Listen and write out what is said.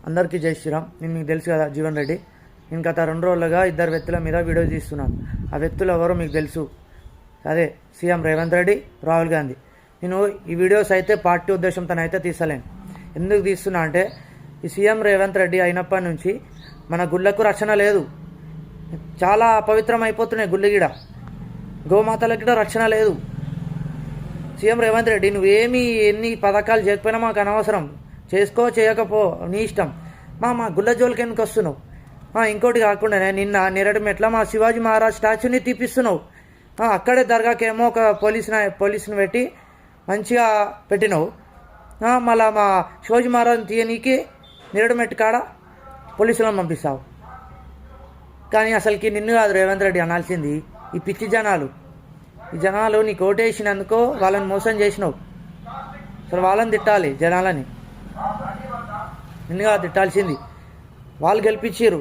అందరికీ జై శ్రీరామ్. నేను మీకు తెలుసు కదా జీవన్ రెడ్డి. నేను గత 2 రోజులుగా 2 వ్యక్తుల మీద వీడియో తీస్తున్నాను. ఆ వ్యక్తులు ఎవరో మీకు తెలుసు. అదే సీఎం రేవంత్ రెడ్డి, రాహుల్ గాంధీ. నేను ఈ వీడియోస్ అయితే పార్టీ ఉద్దేశంతో అయితే తీసలేను. ఎందుకు తీస్తున్నా అంటే ఈ సీఎం రేవంత్ రెడ్డి అయినప్పటి నుంచి మన గుళ్ళకు రక్షణ లేదు. చాలా అపవిత్రం అయిపోతున్నాయి గుళ్ళు గిడ. గోమాతలకు కూడా రక్షణ లేదు. సీఎం రేవంత్ రెడ్డి నువ్వేమి ఎన్ని పథకాలు చేయకపోయినా మాకు అనవసరం. చేసుకో చేయకపో నీ ఇష్టం. మా గుళ్ళ జోలికి ఎందుకు వస్తున్నావు? ఇంకోటి కాకుండా నిన్న నిరడమెట్ల మా శివాజీ మహారాజ్ స్టాచ్యూని తీపిస్తున్నావు. అక్కడే దర్గాకేమో ఒక పోలీసుని పెట్టి మంచిగా పెట్టినావు. మళ్ళా మా శివాజీ మహారాజ్ని తీయనీకి నిరడమెట్టు కాడ పోలీసులను పంపిస్తావు. కానీ అసలుకి నిన్ను కాదు రేవంత్ రెడ్డి అనాల్సింది, ఈ పిచ్చి జనాలు. ఈ జనాలు నీకు ఓటేసినందుకో వాళ్ళని మోసం చేసినావు. అసలు వాళ్ళని తిట్టాలి, జనాలని. నిన్నుగా తిట్టాల్సింది. వాళ్ళు గెలిపించారు.